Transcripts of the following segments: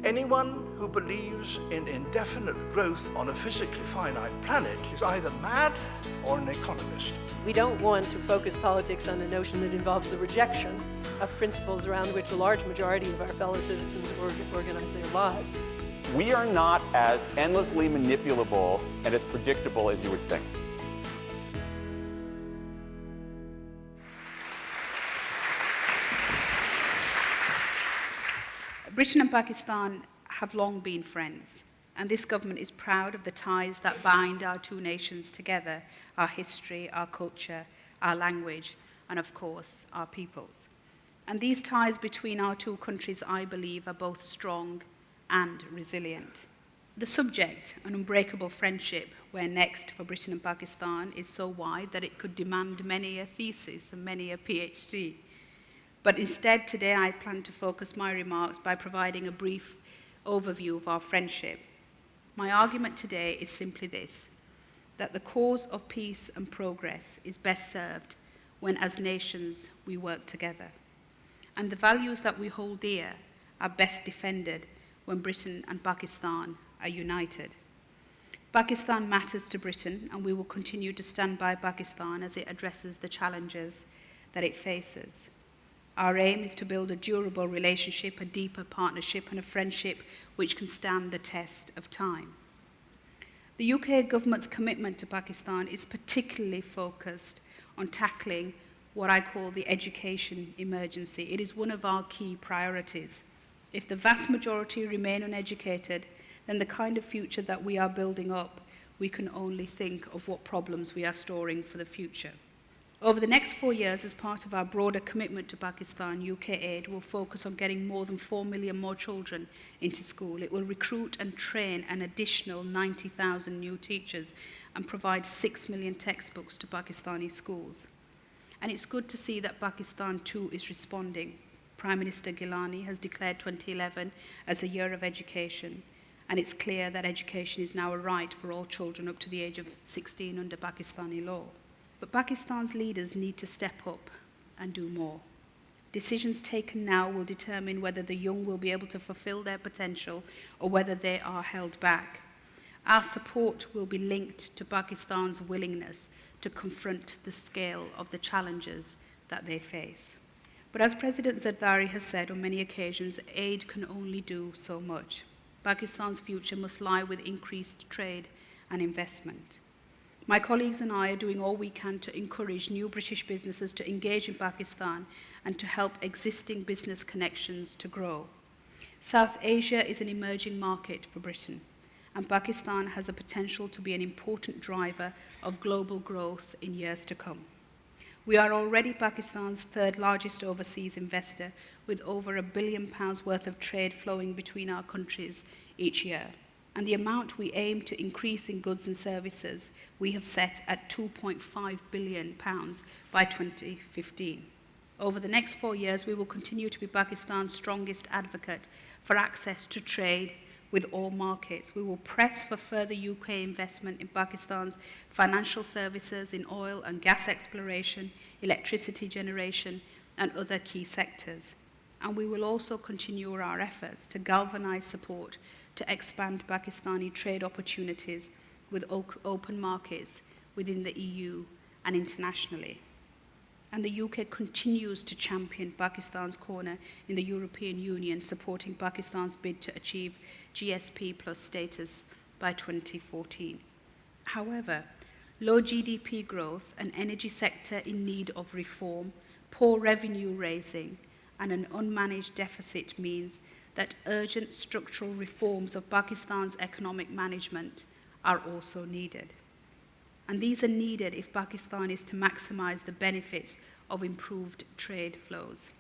Anyone who believes in indefinite growth on a physically finite planet is either mad or an economist. We don't want to focus politics on a notion that involves the rejection of principles around which a large majority of our fellow citizens organize their lives. We are not as endlessly manipulable and as predictable as you would think. Britain and Pakistan have long been friends, and this government is proud of the ties that bind our two nations together, our history, our culture, our language, and of course, our peoples. And these ties between our two countries, I believe, are both strong and resilient. The subject, an unbreakable friendship, where next for Britain and Pakistan, is so wide that it could demand many a thesis and many a PhD. But instead, today, I plan to focus my remarks by providing a brief overview of our friendship. My argument today is simply this, that the cause of peace and progress is best served when, as nations, we work together. And the values that we hold dear are best defended when Britain and Pakistan are united. Pakistan matters to Britain, and we will continue to stand by Pakistan as it addresses the challenges that it faces. Our aim is to build a durable relationship, a deeper partnership, and a friendship which can stand the test of time. The UK government's commitment to Pakistan is particularly focused on tackling what I call the education emergency. It is one of our key priorities. If the vast majority remain uneducated, then the kind of future that we are building up, we can only think of what problems we are storing for the future. Over the next 4 years, as part of our broader commitment to Pakistan, UK Aid will focus on getting more than 4 million more children into school. It will recruit and train an additional 90,000 new teachers and provide 6 million textbooks to Pakistani schools. And it's good to see that Pakistan too is responding. Prime Minister Gilani has declared 2011 as a year of education, and it's clear that education is now a right for all children up to the age of 16 under Pakistani law. But Pakistan's leaders need to step up and do more. Decisions taken now will determine whether the young will be able to fulfill their potential or whether they are held back. Our support will be linked to Pakistan's willingness to confront the scale of the challenges that they face. But as President Zardari has said on many occasions, aid can only do so much. Pakistan's future must lie with increased trade and investment. My colleagues and I are doing all we can to encourage new British businesses to engage in Pakistan and to help existing business connections to grow. South Asia is an emerging market for Britain, and Pakistan has the potential to be an important driver of global growth in years to come. We are already Pakistan's third largest overseas investor, with over £1 billion worth of trade flowing between our countries each year. And the amount we aim to increase in goods and services we have set at £2.5 billion by 2015. Over the next 4 years, we will continue to be Pakistan's strongest advocate for access to trade with all markets. We will press for further UK investment in Pakistan's financial services, in oil and gas exploration, electricity generation, and other key sectors. And we will also continue our efforts to galvanize support to expand Pakistani trade opportunities with open markets within the EU and internationally. And the UK continues to champion Pakistan's corner in the European Union, supporting Pakistan's bid to achieve GSP plus status by 2014. However, low GDP growth, an energy sector in need of reform, poor revenue raising, and an unmanaged deficit means that urgent structural reforms of Pakistan's economic management are also needed. And these are needed if Pakistan is to maximize the benefits of improved trade flows.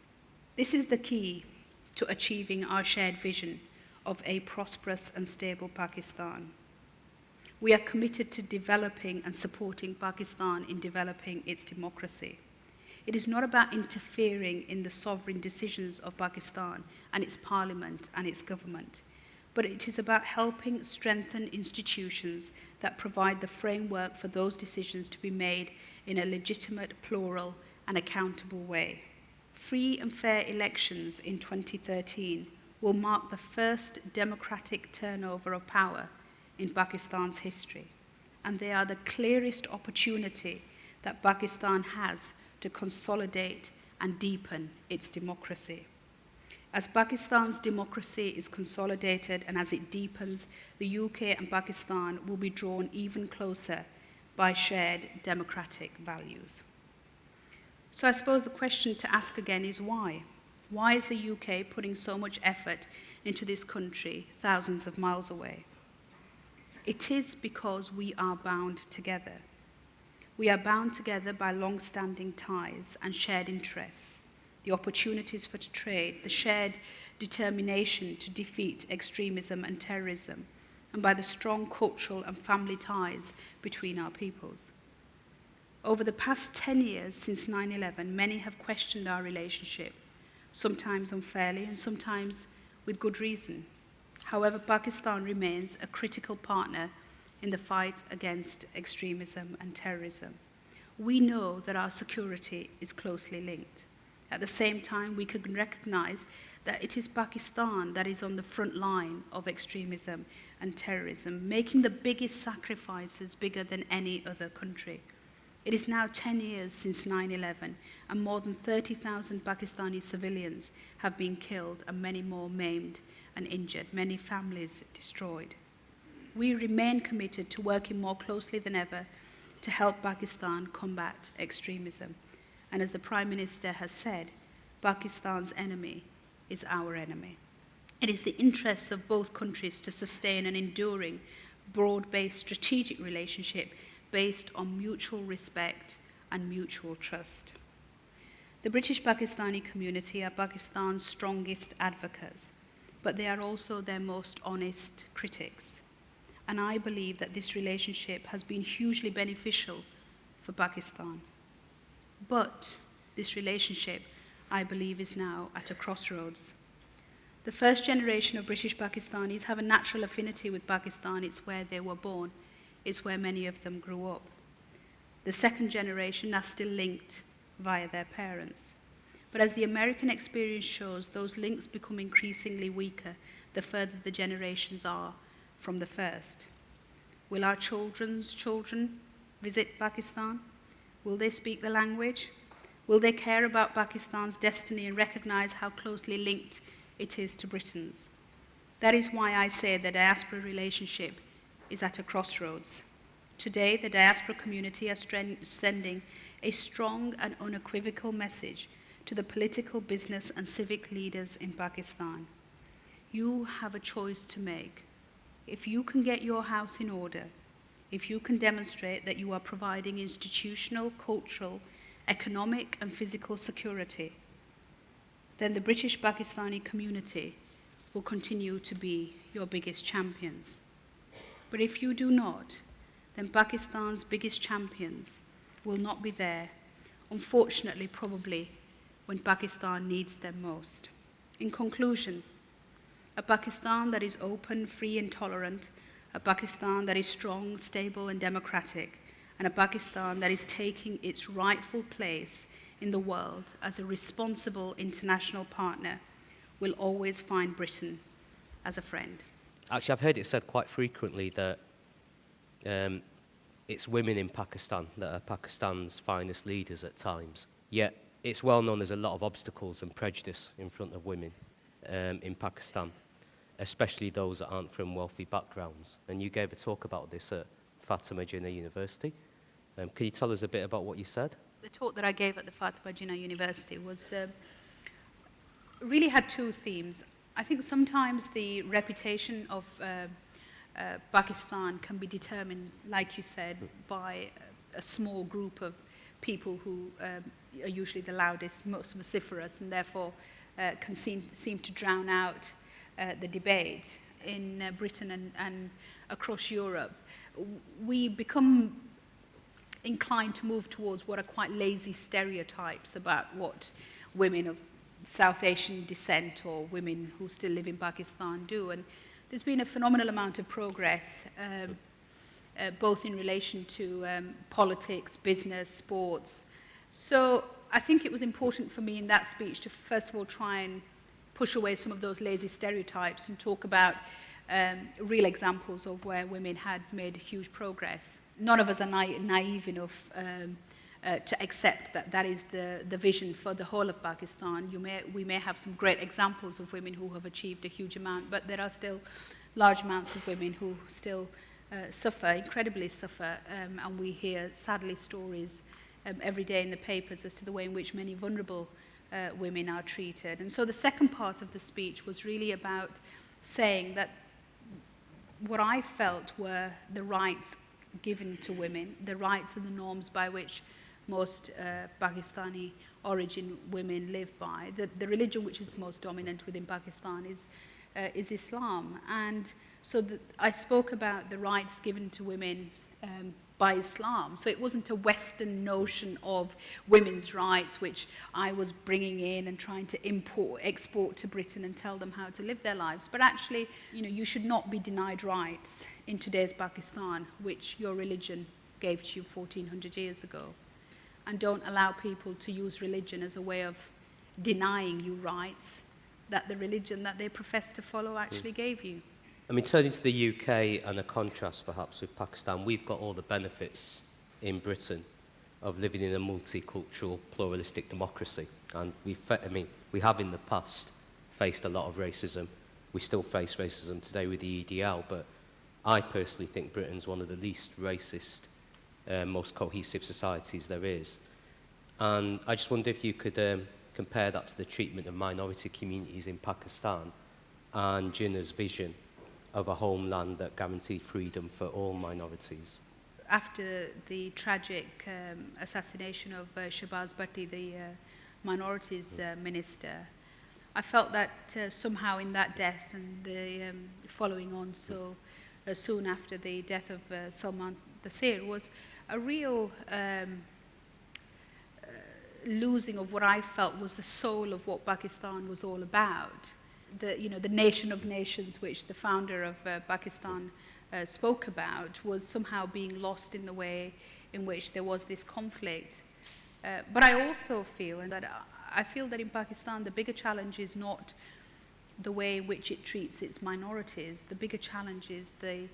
This is the key to achieving our shared vision of a prosperous and stable Pakistan. We are committed to developing and supporting Pakistan in developing its democracy. It is not about interfering in the sovereign decisions of Pakistan and its parliament and its government, but it is about helping strengthen institutions that provide the framework for those decisions to be made in a legitimate, plural, and accountable way. Free and fair elections in 2013 will mark the first democratic turnover of power in Pakistan's history, and they are the clearest opportunity that Pakistan has to consolidate and deepen its democracy. As Pakistan's democracy is consolidated and as it deepens, the UK and Pakistan will be drawn even closer by shared democratic values. So I suppose the question to ask again is why? Why is the UK putting so much effort into this country thousands of miles away? It is because we are bound together. We are bound together by long-standing ties and shared interests, the opportunities for trade, the shared determination to defeat extremism and terrorism, and by the strong cultural and family ties between our peoples. Over the past 10 years since 9/11, many have questioned our relationship, sometimes unfairly and sometimes with good reason. However, Pakistan remains a critical partner in the fight against extremism and terrorism. We know that our security is closely linked. At the same time, we can recognize that it is Pakistan that is on the front line of extremism and terrorism, making the biggest sacrifices bigger than any other country. It is now 10 years since 9/11, and more than 30,000 Pakistani civilians have been killed and many more maimed and injured, many families destroyed. We remain committed to working more closely than ever to help Pakistan combat extremism. And as the Prime Minister has said, Pakistan's enemy is our enemy. It is the interests of both countries to sustain an enduring, broad-based strategic relationship based on mutual respect and mutual trust. The British Pakistani community are Pakistan's strongest advocates, but they are also their most honest critics. And I believe that this relationship has been hugely beneficial for Pakistan. But this relationship, I believe, is now at a crossroads. The first generation of British Pakistanis have a natural affinity with Pakistan. It's where they were born. It's where many of them grew up. The second generation are still linked via their parents. But as the American experience shows, those links become increasingly weaker the further the generations are from the first. Will our children's children visit Pakistan? Will they speak the language? Will they care about Pakistan's destiny and recognize how closely linked it is to Britain's? That is why I say the diaspora relationship is at a crossroads. Today, the diaspora community are sending a strong and unequivocal message to the political, business, and civic leaders in Pakistan. You have a choice to make. If you can get your house in order, if you can demonstrate that you are providing institutional, cultural, economic, and physical security, then the British Pakistani community will continue to be your biggest champions. But if you do not, then Pakistan's biggest champions will not be there, unfortunately, probably when Pakistan needs them most. In conclusion, a Pakistan that is open, free, and tolerant, a Pakistan that is strong, stable, and democratic, and a Pakistan that is taking its rightful place in the world as a responsible international partner will always find Britain as a friend. Actually, I've heard it said quite frequently that it's women in Pakistan that are Pakistan's finest leaders at times. Yet it's well known there's a lot of obstacles and prejudice in front of women in Pakistan, especially those that aren't from wealthy backgrounds. And you gave a talk about this at Fatima Jinnah University. Can you tell us a bit about what you said? The talk that I gave at the Fatima Jinnah University was really had two themes. I think sometimes the reputation of Pakistan can be determined, like you said, by a small group of people who are usually the loudest, most vociferous, and therefore can seem to drown out the debate. In Britain and across Europe, we become inclined to move towards what are quite lazy stereotypes about what women of South Asian descent or women who still live in Pakistan do. And there's been a phenomenal amount of progress, both in relation to politics, business, sports. So I think it was important for me in that speech to first of all try and push away some of those lazy stereotypes and talk about real examples of where women had made huge progress. None of us are naive enough to accept that that is the vision for the whole of Pakistan. We may have some great examples of women who have achieved a huge amount, but there are still large amounts of women who still suffer, incredibly suffer, and we hear, sadly, stories every day in the papers as to the way in which many vulnerable women are treated. And so the second part of the speech was really about saying that what I felt were the rights given to women, the rights and the norms by which most Pakistani origin women live by. The religion which is most dominant within Pakistan is Islam. And so I spoke about the rights given to women by Islam. So it wasn't a Western notion of women's rights which I was bringing in and trying to export to Britain and tell them how to live their lives. But actually, you should not be denied rights in today's Pakistan, which your religion gave to you 1400 years ago. And don't allow people to use religion as a way of denying you rights that the religion that they profess to follow actually gave you. I mean, turning to the UK and a contrast perhaps with Pakistan, we've got all the benefits in Britain of living in a multicultural, pluralistic democracy. And we have in the past faced a lot of racism. We still face racism today with the EDL, but I personally think Britain's one of the least racist, most cohesive societies there is. And I just wonder if you could compare that to the treatment of minority communities in Pakistan and Jinnah's vision of a homeland that guaranteed freedom for all minorities. After the tragic assassination of Shahbaz Bhatti, the minorities minister, I felt that somehow in that death and the following on so soon after the death of Salman Taseer was a real losing of what I felt was the soul of what Pakistan was all about. The nation of nations which the founder of Pakistan spoke about was somehow being lost in the way in which there was this conflict. But I also feel that in Pakistan the bigger challenge is not the way in which it treats its minorities. The bigger challenge is the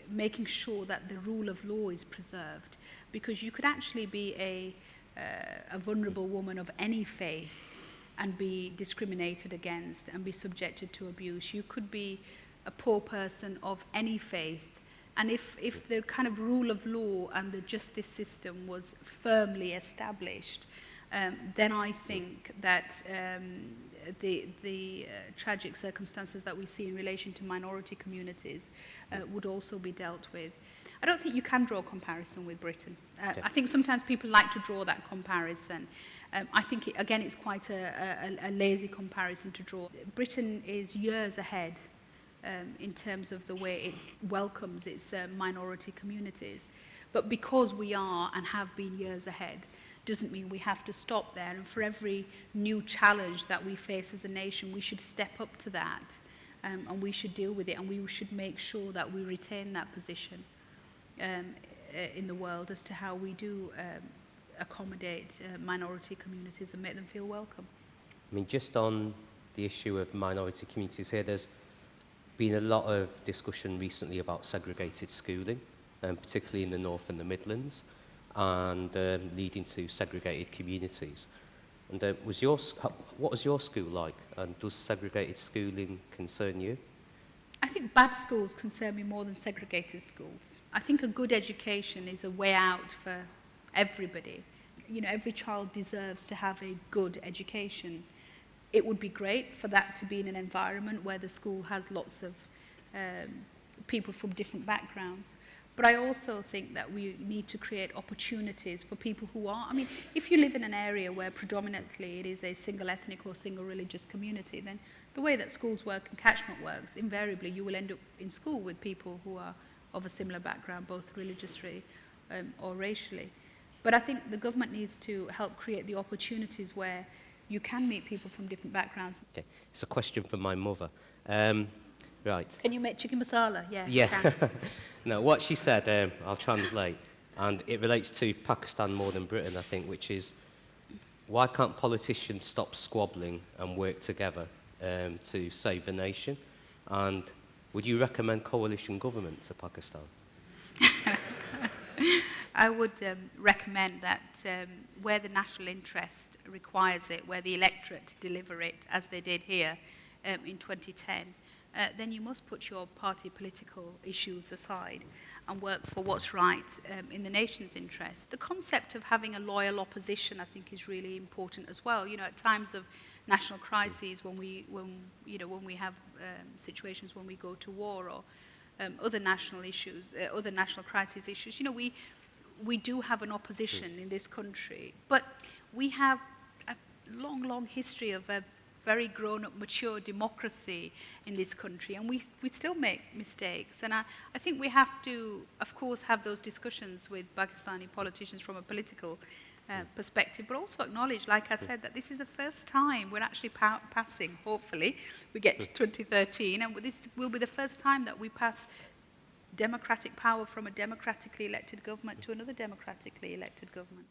making sure that the rule of law is preserved, because you could actually be a vulnerable woman of any faith and be discriminated against and be subjected to abuse. You could be a poor person of any faith, and if the kind of rule of law and the justice system was firmly established, then I think that the tragic circumstances that we see in relation to minority communities would also be dealt with. I don't think you can draw a comparison with Britain. I think sometimes people like to draw that comparison. I think, it's quite a lazy comparison to draw. Britain is years ahead in terms of the way it welcomes its minority communities. But because we are and have been years ahead, doesn't mean we have to stop there. And for every new challenge that we face as a nation, we should step up to that, and we should deal with it, and we should make sure that we retain that position in the world as to how we do accommodate minority communities and make them feel welcome. I mean, just on the issue of minority communities here, there's been a lot of discussion recently about segregated schooling, particularly in the North and the Midlands, and leading to segregated communities. And what was your school like, and does segregated schooling concern you? I think bad schools concern me more than segregated schools. I think a good education is a way out for everybody. Every child deserves to have a good education. It would be great for that to be in an environment where the school has lots of people from different backgrounds. But I also think that we need to create opportunities for people who are, if you live in an area where predominantly it is a single ethnic or single religious community, then the way that schools work and catchment works, invariably you will end up in school with people who are of a similar background, both religiously or racially. But I think the government needs to help create the opportunities where you can meet people from different backgrounds. Okay, it's a question from my mother. Right. Can you make chicken masala? Yeah. No, what she said, I'll translate, and it relates to Pakistan more than Britain, I think, which is, Why can't politicians stop squabbling and work together to save the nation? And would you recommend coalition government to Pakistan? I would recommend that where the national interest requires it, where the electorate deliver it, as they did here in 2010, then you must put your party political issues aside and work for what's right in the nation's interest. The concept of having a loyal opposition, I think, is really important as well. You know, at times of national crises, when we have situations when we go to war or other national issues, other national crisis issues, you know, we do have an opposition in this country, but we have a long, long history of a very grown-up, mature democracy in this country, and we still make mistakes. And I think we have to, of course, have those discussions with Pakistani politicians from a political perspective, but also acknowledge, like I said, that this is the first time we're actually passing, hopefully, we get to 2013, and this will be the first time that we pass democratic power from a democratically elected government to another democratically elected government.